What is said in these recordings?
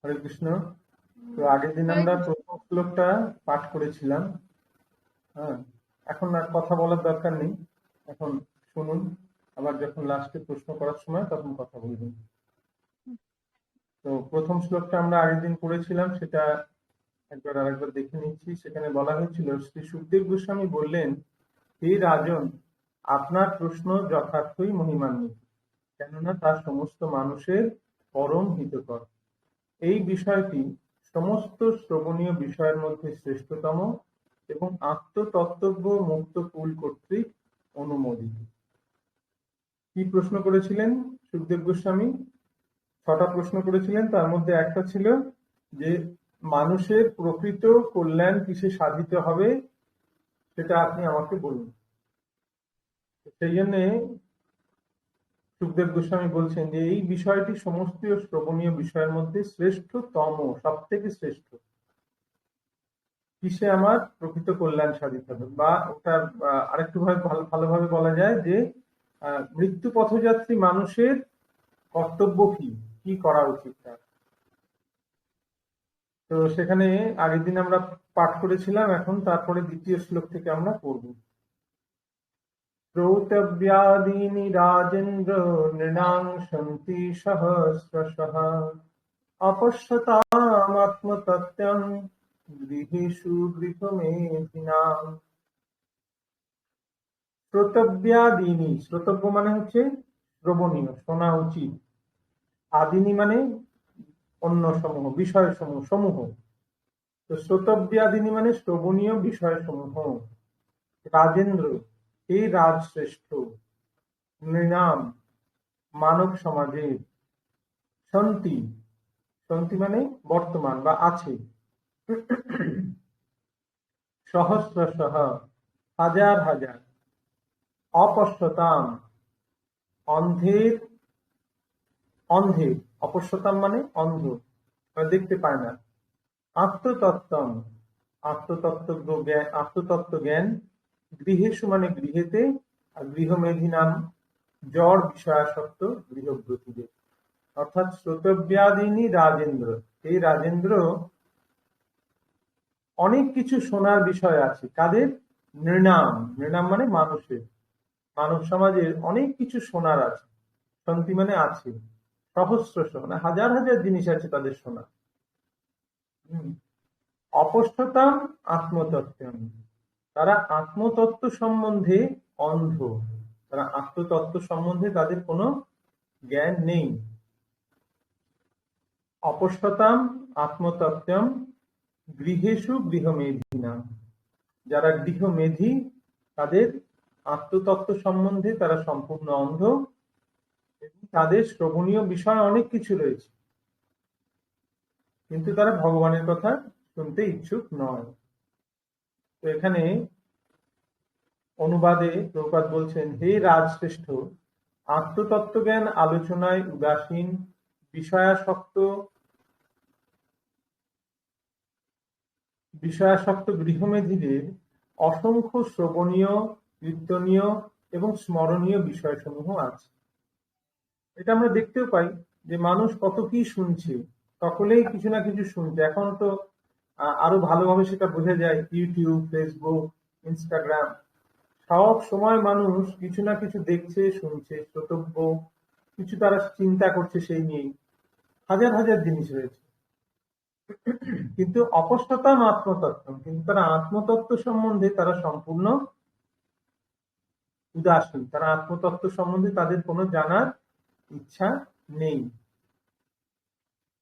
হরে কৃষ্ণ। তো আগের দিন আমরা প্রথম শ্লোকটা পাঠ করেছিলাম। হ্যাঁ, এখন আর কথা বলার দরকার নেই, এখন শুনুন। আবার যখন লাস্টে প্রশ্ন করার সময় তখন কথা বলবেন। তো প্রথম শ্লোকটা আমরা আগের দিন পড়েছিলাম, সেটা একবার আরেকবার দেখে নিচ্ছি। সেখানে বলা হয়েছিল, শ্রী সুখদেব গোস্বামী বললেন, হে রাজন, আপনার প্রশ্ন যথার্থই মহিমান্বিত, কেননা তা সমস্ত মানুষের পরম হিতকর। এই বিষয়টি সমস্ত শ্রবণীয় বিষয়ের মধ্যে শ্রেষ্ঠতম এবং আত্মতত্ত্বজ্ঞ মুক্ত কুল কর্তৃক অনুমোদিত। কি প্রশ্ন করেছিলেন সুখদেব গোস্বামী? 6টা প্রশ্ন করেছিলেন। তার মধ্যে একটা ছিল যে মানুষের প্রকৃত কল্যাণ কিসে সাধিত হবে, সেটা আপনি আমাকে বলুন। সেই জন্য সুখদেব গোস্বামী বলছেন যে এই বিষয়টি সমস্ত শ্রবণীয় বিষয়ের মধ্যে শ্রেষ্ঠতম, সব থেকে শ্রেষ্ঠ। কিসে আমার প্রকৃত কল্যাণ সাধিত হবে, বা ওটার আরেকটু ভালোভাবে বলা যায় যে মৃত্যু পথযাত্রী মানুষের কর্তব্য কি, কি করা উচিত তার। তো সেখানে আগের দিন আমরা পাঠ করেছিলাম, এখন তারপরে দ্বিতীয় শ্লোক থেকে আমরা পড়ব। শ্রৌতব্যাদীনি রাজেন্দ্র নৃণাং সন্তি সহস্রশঃ অপশ্যতামাত্মতত্ত্বং গৃহেষু গৃহমেধিনাম। শ্রোতব্যাদীনি, শ্রোতব্য মানে হচ্ছে শ্রবণীয়, শোনা উচিত। আদিনি মানে অন্য সমূহ, বিষয় সমূহ সমূহ। তো শ্রোতব্যাদিনী মানে শ্রবণীয় বিষয় সমূহ। রাজেন্দ্র, এই রাজশ্রেষ্ঠ, নৃণাম মানব সমাজে, সন্তি, সন্তি মানে বর্তমান বা আছে, সহস্রশঃ হাজার হাজার, অপশ্যতাম অন্ধের, অন্ধের, অপশ্যতাম মানে অন্ধ, দেখতে পায় না, আত্মতত্ত্বম আত্মতত্ত্ব জ্ঞান, আত্মতত্ত্ব জ্ঞান, গৃহেষু মানে গৃহেতে, আর গৃহমেধি নাম জড় বিষয়াসক্ত গৃহব্রতীদের। অর্থাৎ শ্রোতব্যাদিনী রাজেন্দ্র, এই রাজেন্দ্র অনেক কিছু শোনার বিষয় আছে। কাদের? নৃণাম, নৃণাম মানে মানুষের, মানব সমাজের অনেক কিছু শোনার আছে। সন্তি মানে আছে, সহস্রশ মানে হাজার হাজার জিনিস আছে তাদের শোনা। অপশ্যতাম আত্মতত্ত্ব, তারা আত্মতত্ত্ব সম্বন্ধে অন্ধ, তারা আত্মতত্ত্ব সম্বন্ধে তাদের কোনো জ্ঞান নেই। অপশ্যতাম আত্মতত্ত্বম গৃহেষু গৃহমেধিনাম, যারা গৃহমেধি তাদের আত্মতত্ত্ব সম্বন্ধে তারা সম্পূর্ণ অন্ধ, এবং তাদের শ্রবণীয় বিষয় অনেক কিছু রয়েছে, কিন্তু তারা ভগবানের কথা শুনতে ইচ্ছুক নয়। তো এখানে অনুবাদে প্রভুপাদ বলছেন, হে রাজশ্রেষ্ঠ, আত্মতত্ত্বজ্ঞান আলোচনায় উদাসীন, বিষয়াসক্ত গৃহমেধিদের অসংখ্য শ্রবণীয়, কীর্তনীয় এবং স্মরণীয় বিষয়সমূহ আছে। এটা আমরা দেখতেও পাই যে মানুষ কত কি শুনছে, সকলেই কিছু না কিছু শুনছে। এখন তো আরো ভালোভাবে সেটা বোঝা যায়, ইউটিউব, ফেসবুক, ইনস্টাগ্রাম, সব সময় মানুষ কিছু না কিছু দেখছে, শুনছে, শ্রোতব্য, কিছু তারা চিন্তা করছে, সেই নিয়েই হাজার হাজার জিনিস রয়েছে। কিন্তু অপশ্যতাম আত্মতত্ত্ব, কিন্তু তারা আত্মতত্ত্ব সম্বন্ধে তারা সম্পূর্ণ উদাসীন, তারা আত্মতত্ত্ব সম্বন্ধে তাদের কোনো জানার ইচ্ছা নেই।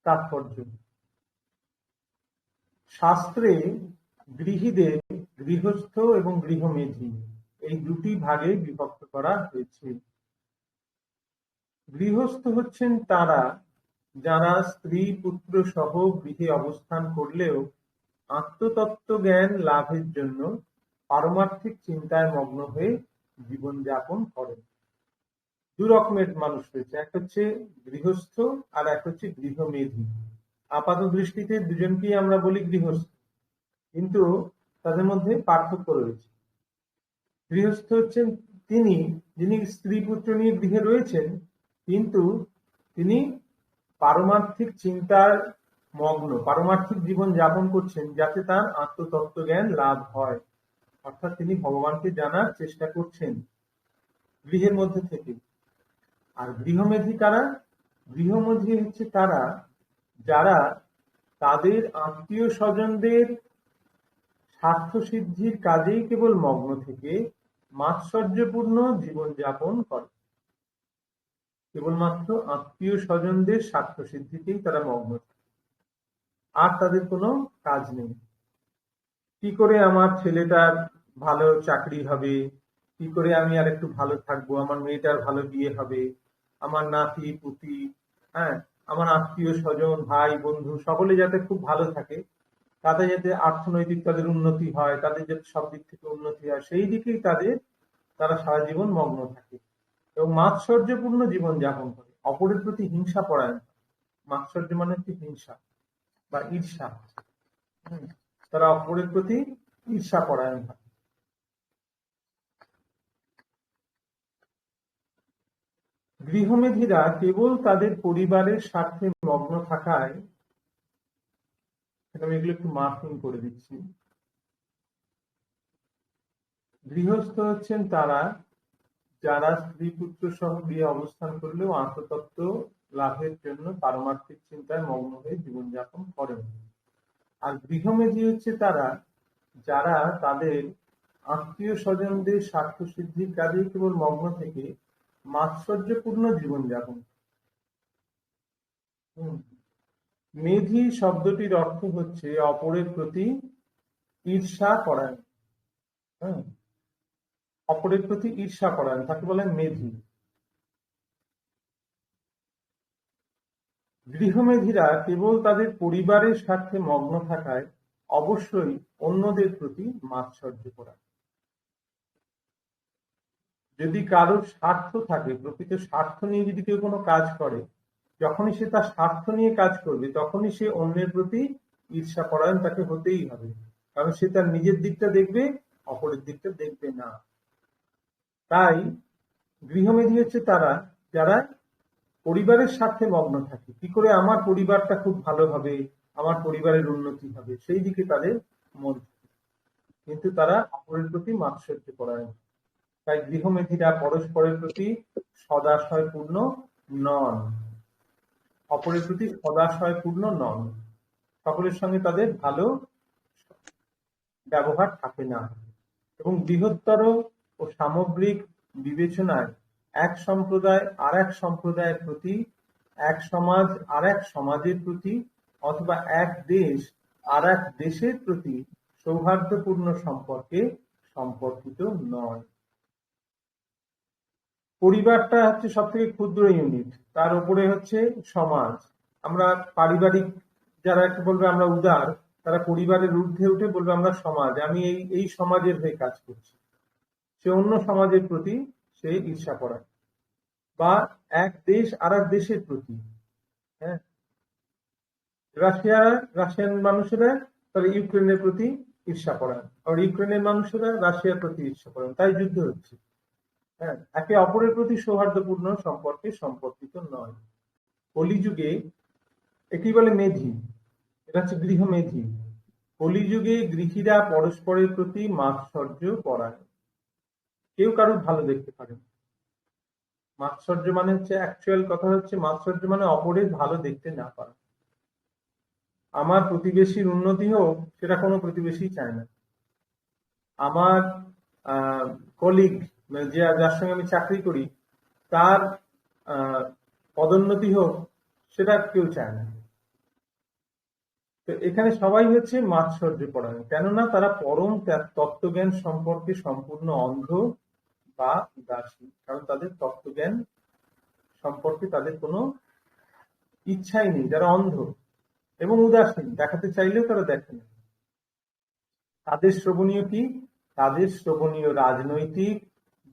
তাৎপর্য, শাস্ত্রে গৃহীদের গৃহস্থ এবং গৃহমেধি এই দুটি ভাগে বিভক্ত করা হয়েছে। গৃহস্থ হচ্ছেন তারা যারা স্ত্রী পুত্র সহ গৃহে অবস্থান করলেও আত্মতত্ত্ব জ্ঞান লাভের জন্য পারমার্থিক চিন্তায় মগ্ন হয়ে জীবনযাপন করেন। দু রকমের মানুষ রয়েছে, এক হচ্ছে গৃহস্থ আর এক হচ্ছে গৃহমেধি। আপাত দৃষ্টিতে দুজনকেই আমরা বলি গৃহস্থ, কিন্তু তাদের মধ্যে পার্থক্য রয়েছে। গৃহস্থ হচ্ছেন তিনি যিনি স্ত্রী পুত্র নিয়ে গৃহে রয়েছেন, কিন্তু তিনি পারমার্থিক চিন্তার মগ্ন, পারমার্থিক জীবন যাপন করছেন যাতে তার আত্মতত্ত্ব জ্ঞান লাভ হয়, অর্থাৎ তিনি ভগবানকে জানার চেষ্টা করছেন গৃহের মধ্যে থেকে। আর গৃহমেধী কারা? গৃহমেধী হচ্ছে তারা যারা তাদের আত্মীয় স্বজনদের স্বার্থ সিদ্ধির কাজেই কেবল মগ্ন থেকে মাৎসর্যপূর্ণ জীবন যাপন করে। কেবলমাত্র আত্মীয় স্বজনদের স্বার্থ সিদ্ধিতেই তারা মগ্ন থাকে, আর তাদের কোনো কাজ নেই। কি করে আমার ছেলেটার ভালো চাকরি হবে, কি করে আমি আর একটু ভালো থাকবো, আমার মেয়েটার ভালো বিয়ে হবে, আমার নাতি পুতি, হ্যাঁ, আমার আত্মীয় স্বজন ভাই বন্ধু সকলে যাতে খুব ভালো থাকে, তাদের যাতে অর্থনৈতিক তাদের উন্নতি হয়, তাদের যাতে সব দিক থেকে উন্নতি হয়, সেই দিকেই তারা সারা জীবন মগ্ন থাকে এবং মাৎসর্যপূর্ণ জীবন যাপন করে, অপরের প্রতি হিংসা পরায়ণ। মাৎসর্য মানে হচ্ছে হিংসা বা ঈর্ষা। তারা অপরের প্রতি ঈর্ষা পরায়ণ হয়। গৃহমেধীরা কেবল তাদের পরিবারের স্বার্থে মগ্ন থাকায়, আমি এগুলো একটু মার্কিং করে দিচ্ছি। গৃহস্থ হচ্ছেন তারা যারা স্ত্রী পুত্র সহ গৃহে অবস্থান করলেও আত্মতত্ত্ব লাভের জন্য পারমার্থিক চিন্তায় মগ্ন হয়ে জীবনযাপন করেন। আর গৃহমেধী হচ্ছে তারা যারা তাদের আত্মীয় স্বজনদের স্বার্থ সিদ্ধির কাজে কেবল মগ্ন থেকে মাৎসর্যপূর্ণ জীবনযাপন। মেধি শব্দটির অর্থ হচ্ছে অপরের প্রতি ঈর্ষা পরায়ণ। অপরের প্রতি ঈর্ষা পরায়ণ তাকে বলেন মেধি। গৃহমেধীরা কেবল তাদের পরিবারের স্বার্থে মগ্ন থাকায় অবশ্যই অন্যদের প্রতি মাৎসর্য করায়। যদি কারোর স্বার্থ থাকে, প্রকৃত স্বার্থ নিয়ে যদি কেউ কোনো কাজ করে, যখনই সে তার স্বার্থ নিয়ে কাজ করবে তখনই সে অন্যের প্রতি ঈর্ষা পরায়ণ তাকে হতেই হবে, কারণ সে তার নিজের দিকটা দেখবে, অপরের দিকটা দেখবে না। তাই গৃহমেধী হচ্ছে তারা যারা পরিবারের স্বার্থে মগ্ন থাকে, কি করে আমার পরিবারটা খুব ভালো হবে, আমার পরিবারের উন্নতি হবে, সেই দিকে তাদের মন থাকে, কিন্তু তারা অপরের প্রতি মাৎসর্য পরায়ণ। তাই গৃহমেধীরা পরস্পরের প্রতি সদাশয়পূর্ণ নন, অপরের প্রতি সদাশয়পূর্ণ নন, সকলের সঙ্গে তাদের ভালো ব্যবহার থাকে না, এবং বৃহত্তর ও সামগ্রিক বিবেচনায় এক সম্প্রদায় আর এক সম্প্রদায়ের প্রতি, এক সমাজ আর এক সমাজের প্রতি, অথবা এক দেশ আর এক দেশের প্রতি সৌহার্দ্যপূর্ণ সম্পর্কে সম্পর্কিত নয়। পরিবারটা হচ্ছে সব থেকে ক্ষুদ্র ইউনিট, তার উপরে হচ্ছে সমাজ। আমরা পারিবারিক যারা একটু বলবে আমরা উদার, তারা পরিবারের ঊর্ধ্বে উঠে বলবে আমরা সমাজ, আমি এই সমাজের হয়ে কাজ করছি। সে অন্য সমাজের প্রতি সে ঈর্ষা করায়, বা এক দেশ আর এক দেশের প্রতি। হ্যাঁ, রাশিয়ান মানুষেরা তারা ইউক্রেনের প্রতি ঈর্ষা করেন, আর ইউক্রেনের মানুষেরা রাশিয়ার প্রতি ঈর্ষা করেন, তাই যুদ্ধ হচ্ছে। হ্যাঁ, একে অপরের প্রতি সৌহার্দ্যপূর্ণ সম্পর্কে সম্পর্কিত নয়। কলিযুগে এটি বলে মেধি, এটা হচ্ছে গৃহমেধি। কলিযুগে গৃহীরা পরস্পরের প্রতি মাৎসর্য করায়, কেউ কারোর ভালো দেখতে পারে না। মাৎসর্য মানে হচ্ছে, অ্যাকচুয়াল কথা হচ্ছে মাৎসর্য মানে অপরের ভালো দেখতে না পারা। আমার প্রতিবেশীর উন্নতি হোক সেটা কোনো প্রতিবেশী চায় না। আমার কলিগ, যার সঙ্গে আমি চাকরি করি, তার পদোন্নতি হোক সেটা কেউ চায় না। তো এখানে সবাই হচ্ছে মাৎসর্য পরায়ণ, কেননা তারা পরম তত্ত্বজ্ঞান সম্পর্কে সম্পূর্ণ অন্ধ বা উদাসীন, কারণ তাদের তত্ত্বজ্ঞান সম্পর্কে তাদের কোনো ইচ্ছাই নেই। যারা অন্ধ এবং উদাসীন, দেখাতে চাইলেও তারা দেখে না। তাদের শ্রবণীয় কি? তাদের শ্রবণীয় রাজনৈতিক,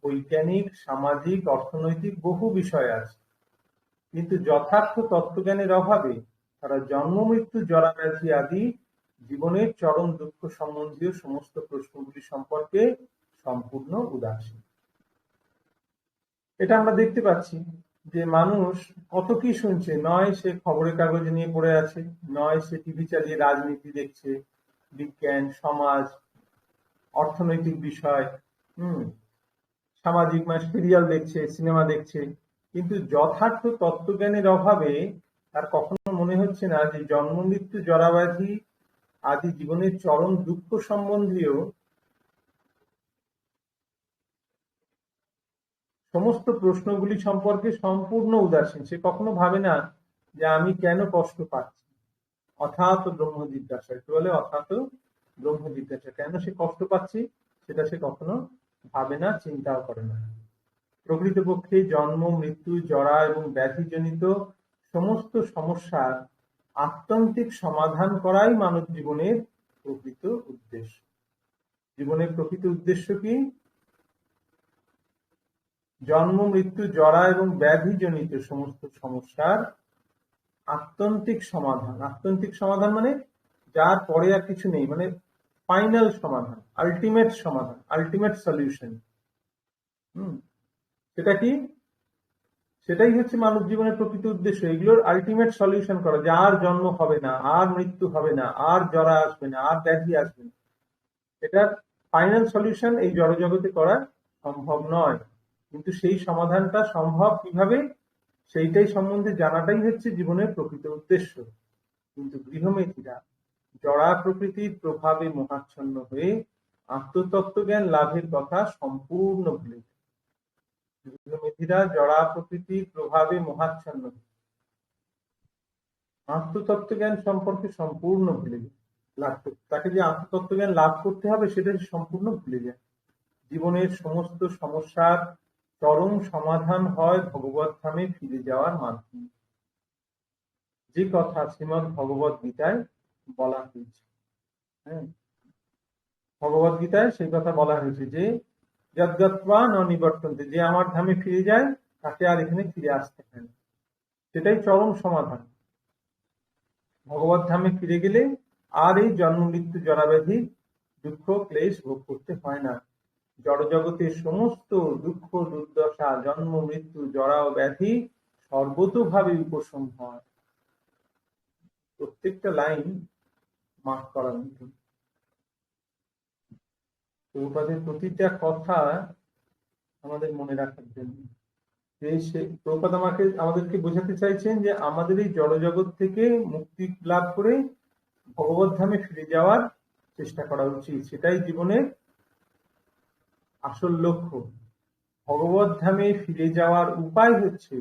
বৈজ্ঞানিক, সামাজিক, অর্থনৈতিক বহু বিষয় আছে, কিন্তু যথার্থ তত্ত্বজ্ঞানের অভাবে তারা জন্ম মৃত্যু জরাব্যাধি আদি জীবনের চরম দুঃখ সম্বন্ধীয় সমস্ত প্রশ্নগুলি সম্পর্কে সম্পূর্ণ উদাসীন। এটা আমরা দেখতে পাচ্ছি যে মানুষ কত কি শুনছে, নয় সে খবরের কাগজ নিয়ে পড়ে আছে, নয় সে টিভি চালিয়ে রাজনীতি দেখছে, বিজ্ঞান, সমাজ, অর্থনৈতিক বিষয়, সামাজিক মানে সিরিয়াল দেখছে, সিনেমা দেখছে, কিন্তু যথার্থ তত্ত্বজ্ঞানের অভাবে তার কখনো মনে হচ্ছে না যে জন্ম মৃত্যু জরাব্যাধি আদি জীবনের চরম দুঃখ সম্বন্ধীয় সমস্ত প্রশ্নগুলি সম্পর্কে সম্পূর্ণ উদাসীন। সে কখনো ভাবে না যে আমি কেন কষ্ট পাচ্ছি। অথাৎ ব্রহ্ম জিজ্ঞাসা, একটু বলে অথাৎ ব্রহ্ম জিজ্ঞাসা, কেন সে কষ্ট পাচ্ছে সেটা সে কখনো ভাবে না, চিন্তাও করে না। প্রকৃতপক্ষে জন্ম, মৃত্যু, জরা এবং ব্যাধিজনিত সমস্ত সমস্যার আত্যন্তিক সমাধান করাই মানব জীবনের প্রকৃত উদ্দেশ্য। জীবনের প্রকৃত উদ্দেশ্য কি? জন্ম, মৃত্যু, জরা এবং ব্যাধিজনিত সমস্ত সমস্যার আত্যন্তিক সমাধান। আত্যন্তিক সমাধান মানে যার পরে আর কিছু নেই, মানে ফাইনাল সমাধান, আলটিমেট সমাধান, আলটিমেট সলিউশন। সেটা কি? সেটাই হচ্ছে মানব জীবনের প্রকৃত উদ্দেশ্য। এগুলোর আলটিমেট সলিউশন করা, যে আর জন্ম হবে না, আর মৃত্যু হবে না, আর জরা আসবে না, আর ব্যাধি আসবে না। এটার ফাইনাল সলিউশন এই জড়জগতে করা সম্ভব নয়, কিন্তু সেই সমাধানটা সম্ভব কিভাবে সেইটাই সম্বন্ধে জানাটাই হচ্ছে জীবনের প্রকৃত উদ্দেশ্য। কিন্তু গৃহমেথীরা জড়া প্রকৃতির প্রভাবে মোহাচ্ছন্ন হয়ে আত্মতত্ত্বজ্ঞান লাভের কথা সম্পূর্ণ ভুলে যায়। গৃহমেথীরা জড়া প্রকৃতির প্রভাবে মোহাচ্ছন্ন, আত্মতত্ত্বজ্ঞান সম্পর্কে সম্পূর্ণ ভুলে যায়। তাকে যে আত্মতত্ত্বজ্ঞান লাভ করতে হবে সেটা সম্পূর্ণ ভুলে যায়। জীবনের সমস্ত সমস্যার চরম সমাধান হয় ভগবত ধামে ফিরে যাওয়ার মাধ্যমে, যে কথা শ্রীমদ্ ভগবত গীতায় বলা হয়েছে। হ্যাঁ, ভগবত গীতায় সেই কথা বলা হয়েছে যে যদ্গত্বা ন নিবর্তন্তে, যে আমার ধামে ফিরে যায় তাকে আর এখানে ফিরে আসতে হয় না। সেটাই চরম সমাধান। ভগবত ধামে ফিরে গেলে আর এই জন্ম, মৃত্যু, জরাব্যাধি, দুঃখ, ক্লেশ ভোগ করতে হয় না। জড়জগতের সমস্ত দুঃখ, দুর্দশা, জন্ম, মৃত্যু, জরা ও ব্যাধি সর্বতোভাবে উপশম হয়। প্রত্যেকটা লাইন মাফ করার মতো। প্রভুপাদের প্রতিটা কথা আমাদের মনে রাখার জন্য। প্রভুপাদ আমাদেরকে বোঝাতে চাইছেন যে আমাদের এই জড়জগৎ থেকে মুক্তি লাভ করে ভগবত ধামে ফিরে যাওয়ার চেষ্টা করা উচিত। সেটাই জীবনের আসল লক্ষ্য। ভগবত ধামে ফিরে যাওয়ার উপায় হচ্ছে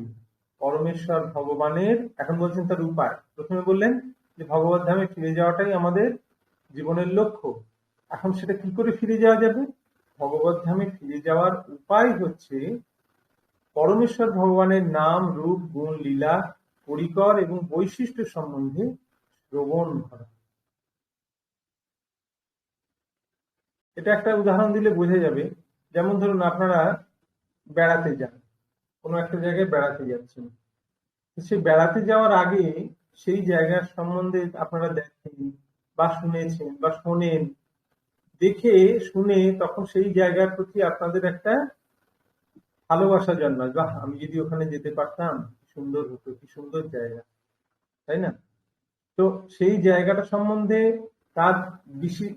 পরমেশ্বর ভগবানের, এখন বলছেন তার উপায়। প্রথমে বললেন যে ভগবত ধামে ফিরে যাওয়াটাই আমাদের জীবনের লক্ষ্য। এখন সেটা কি করে ফিরে যাওয়া যাবে? ভগবত ধামে ফিরে যাওয়ার উপায় হচ্ছে পরমেশ্বর ভগবানের নাম, রূপ, গুণ, লীলা, পরিকর এবং বৈশিষ্ট্য সম্বন্ধে শ্রবণ করা। এটা একটা উদাহরণ দিলে বোঝা যাবে। যেমন ধরুন আপনারা বেড়াতে যান, কোনো একটা জায়গায় বেড়াতে যাচ্ছেন, সে বেড়াতে যাওয়ার আগে সেই জায়গার সম্বন্ধে আপনারা দেখেন বা শুনেছেন বা শোনেন, দেখে শুনে তখন সেই জায়গার প্রতি আপনাদের একটা ভালোবাসা জন্মায়। বাহ, আমি যদি ওখানে যেতে পারতাম কি সুন্দর হতো, কি সুন্দর জায়গা, তাই না? তো সেই জায়গাটা সম্বন্ধে, তার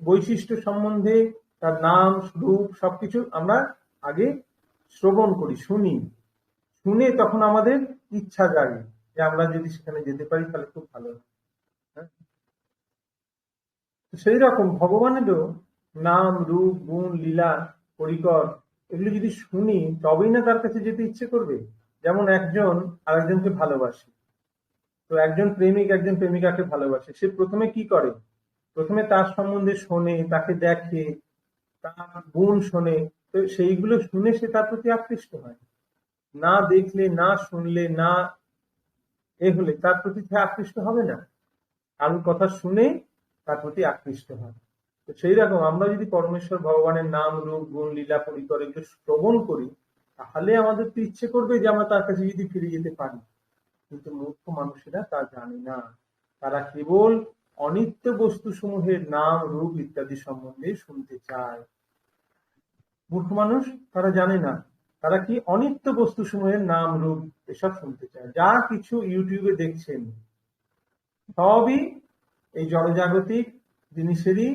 বৈশিষ্ট্য সম্বন্ধে, তার নাম, রূপ, সবকিছু আমরা আগে শ্রবণ করি, শুনি। শুনে তখন আমাদের ইচ্ছা জাগে যে আমরা যদি সেখানে যেতে পারি তাহলে খুব ভালো হয়। সেই রকম ভগবানেরও নাম, রূপ, গুণ, লীলা, পরিকর এগুলো যদি শুনি তবেই না তার কাছে যেতে ইচ্ছে করবে। যেমন একজন আরেকজনকে ভালোবাসে, তো একজন প্রেমিক একজন প্রেমিকাকে ভালোবাসে, সে প্রথমে কি করে? প্রথমে তার সম্বন্ধে শোনে, তাকে দেখে, তার গুণ শোনে, তো সেইগুলো শুনে সে তার প্রতি আকৃষ্ট হয়। না দেখলে, না শুনলে, না হলে তার প্রতি সে আকৃষ্ট হবে না। কারোর কথা শুনে তার প্রতি আকৃষ্ট হয়। তো সেই রকম আমরা যদি পরমেশ্বর ভগবানের নাম, রূপ, গুণ, লীলা, পরিকর এগুলো শ্রবণ করি, তাহলে আমাদের তো ইচ্ছে করবে যে আমরা তার কাছে যদি ফিরে যেতে পারি। কিন্তু মূর্খ মানুষেরা তা জানে না। তারা কেবল অনিত্য বস্তু সমূহের নাম, রূপ ইত্যাদি সম্বন্ধে শুনতে চায়। মূর্খ মানুষ, তারা জানে না তারা কি অনিত্য বস্তু সমূহের নাম রূপ এসব শুনতে চায়। যা কিছু ইউটিউবে দেখছেন সবই এই জড়জাগতিক জিনিসেরই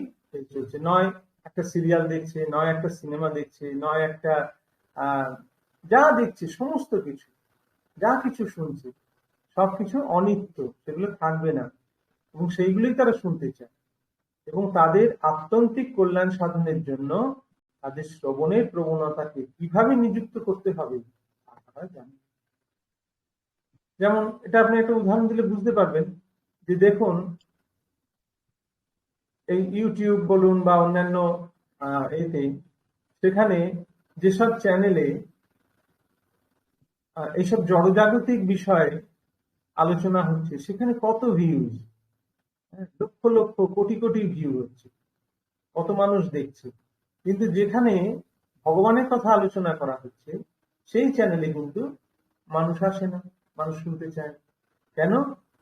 চলছে। নয় একটা সিরিয়াল দেখছে, নয় একটা সিনেমা দেখছে, নয় একটা যা দেখছে সমস্ত কিছু, যা কিছু শুনছে সবকিছু অনিত্য, সেগুলো থাকবে না, এবং সেইগুলোই তারা শুনতে চায়। এবং তাদের আত্যন্তিক কল্যাণ সাধনের জন্য তাদের শ্রবণের প্রবণতাকে কিভাবে নিযুক্ত করতে হবে তারা জানে। যেমন এটা আপনি একটা উদাহরণ দিলে বুঝতে পারবেন যে দেখুন, এই ইউটিউব বলুন বা অন্যান্য এতে, সেখানে যেসব চ্যানেলে এইসব জড়জাগতিক বিষয়ে আলোচনা হচ্ছে সেখানে কত ভিউজ, লক্ষ লক্ষ কোটি কোটি ভিউ হচ্ছে, কত মানুষ দেখছে। কিন্তু যেখানে ভগবানের কথা আলোচনা করা হচ্ছে সেই চ্যানেলে কিন্তু মানুষ আসে না, মানুষ শুনতে চায়। কেন?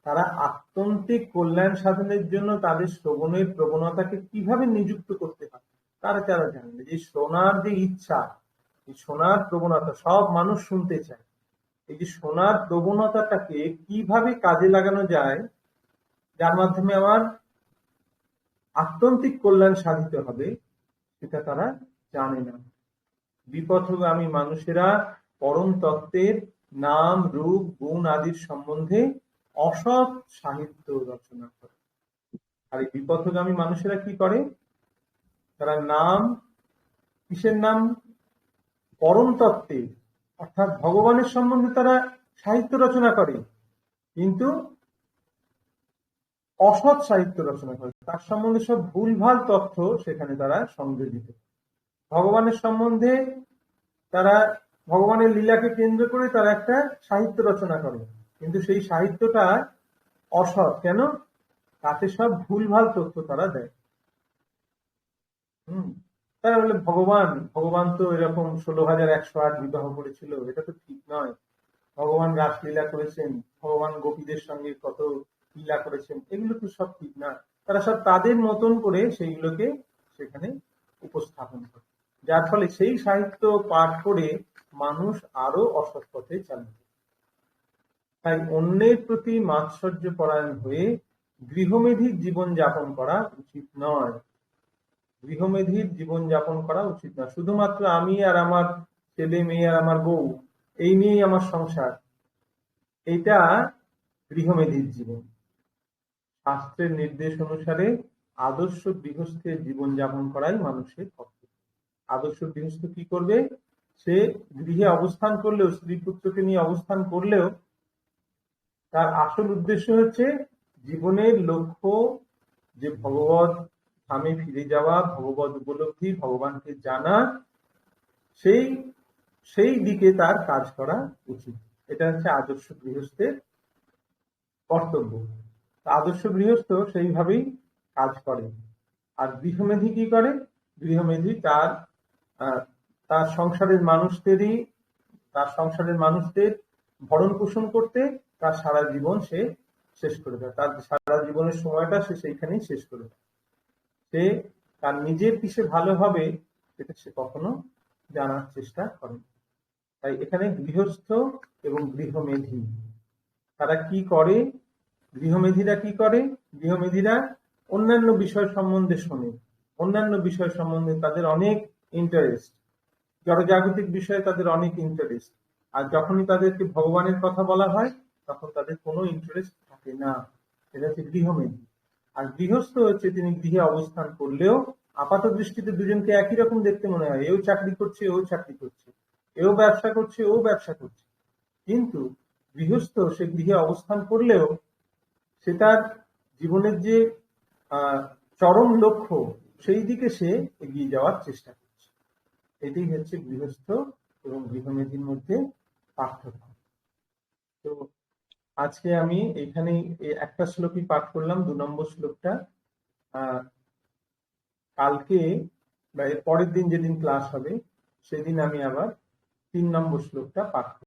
তারা আত্যন্তিক কল্যাণ সাধনের জন্য তাদের শ্রবণের প্রবণতাকে কিভাবে নিযুক্ত করতে হয় তারা জানে। যে শোনার যে ইচ্ছা, এই শোনার প্রবণতা সব মানুষ শুনতে চায়, এই যে শোনার প্রবণতাটাকে কিভাবে কাজে লাগানো যায় যার মাধ্যমে আমার আত্যন্তিক কল্যাণ সাধিত হবে সেটা তারা জানে না। বিপথগামী মানুষেরা পরম তত্ত্বের নাম রূপ গুণ আদির সম্বন্ধে অসৎ সাহিত্য রচনা করে। আর এই বিপথগামী মানুষেরা কি করে? তারা নাম, কিসের নাম? পরম তত্ত্বের অর্থাৎ ভগবানের সম্বন্ধে তারা সাহিত্য রচনা করে, কিন্তু অসৎ সাহিত্য রচনা করে। তার সম্বন্ধে সব ভুলভাল তথ্য সেখানে তারা সংযোজিত। ভগবানের সম্বন্ধে তারা ভগবানের লীলাকে কেন্দ্র করে তারা একটা সাহিত্য রচনা করে, কিন্তু সেই সাহিত্যটা অসৎ। কেন? তাতে সব ভুলভাল তথ্য তারা দেয়। তারা বলে ভগবান তো এরকম 16,108 বিবাহ করেছিল, এটা তো ঠিক নয়। ভগবান রাসলীলা করেছেন, ভগবান গোপীদের সঙ্গে কত লীলা করেছেন, এগুলো তো সব ঠিক না। তারা সব তাদের মতন করে সেইগুলোকে সেখানে উপস্থাপন করে, যার ফলে সেই সাহিত্য পাঠ করে মানুষ আরো অসৎ পথে চালিত। তাই অন্যের প্রতি মাৎসর্য পরায়ণ হয়ে গৃহমেধির জীবন যাপন করা উচিত নয়। গৃহমেধির জীবন যাপন করা উচিত নয়। শুধুমাত্র আমি আর আমার ছেলে মেয়ে আর আমার বউ এই নিয়েই আমার সংসার, এটা গৃহমেধির জীবন। শাস্ত্রের নির্দেশ অনুসারে আদর্শ গৃহস্থের জীবন যাপন করাই মানুষের কর্তব্য। আদর্শ গৃহস্থ কি করবে? সে গৃহে অবস্থান করলেও, স্ত্রী পুত্রকে নিয়ে অবস্থান করলেও তার আসল উদ্দেশ্য হচ্ছে জীবনের লক্ষ্য যে ভগবত ধামে ফিরে যাওয়া, ভগবত উপলব্ধি, ভগবানকে জানা, সেই দিকে তার কাজ করা উচিত। এটা হচ্ছে আদর্শ গৃহস্থের কর্তব্য। আদর্শ গৃহস্থ সেইভাবেই কাজ করে। আর গৃহমেধি কি করে? গৃহমেধি তার সংসারের মানুষদের ভরণ পোষণ করতে তার সারা জীবন সে শেষ করে দেয়। তার সারা জীবনের সময়টা সে সেইখানেই শেষ করে দেয়। সে তার নিজের কিসে ভালো হবে এটা সে কখনো জানার চেষ্টা করে। তাই এখানে গৃহস্থ এবং গৃহমেধি তারা কি করে? গৃহমেধিরা কি করে? গৃহমেধিরা অন্যান্য বিষয় সম্বন্ধে শোনে, অন্যান্য বিষয় সম্বন্ধে তাদের অনেক ইন্টারেস্ট, জড়জাগতিক বিষয়ে তাদের অনেক ইন্টারেস্ট। আর যখনই তাদেরকে ভগবানের কথা বলা হয় তখন তাদের কোনো ইন্টারেস্ট থাকে না। এটা হচ্ছে গৃহমেধি। আর গৃহস্থ হচ্ছে তিনি গৃহে অবস্থান করলেও আপাত দৃষ্টিতে দুজনকে একই রকম দেখতে মনে হয়, এও চাকরি করছে ও চাকরি করছে, এও ব্যবসা করছে ও ব্যবসা করছে, কিন্তু গৃহস্থ সে গৃহে অবস্থান করলেও সে তার জীবনের যে চরম লক্ষ্য সেই দিকে সে এগিয়ে যাওয়ার চেষ্টা করছে। এটাই হচ্ছে গৃহস্থ এবং গৃহমেধির মধ্যে পার্থক্য। তো আজকে আমি এখানে একটা শ্লোকই পাঠ করলাম, 2 নম্বর শ্লোকটা। কালকে বা এর পরের দিন যেদিন ক্লাস হবে সেদিন আমি আবার 3 নম্বর শ্লোকটা পাঠ করব।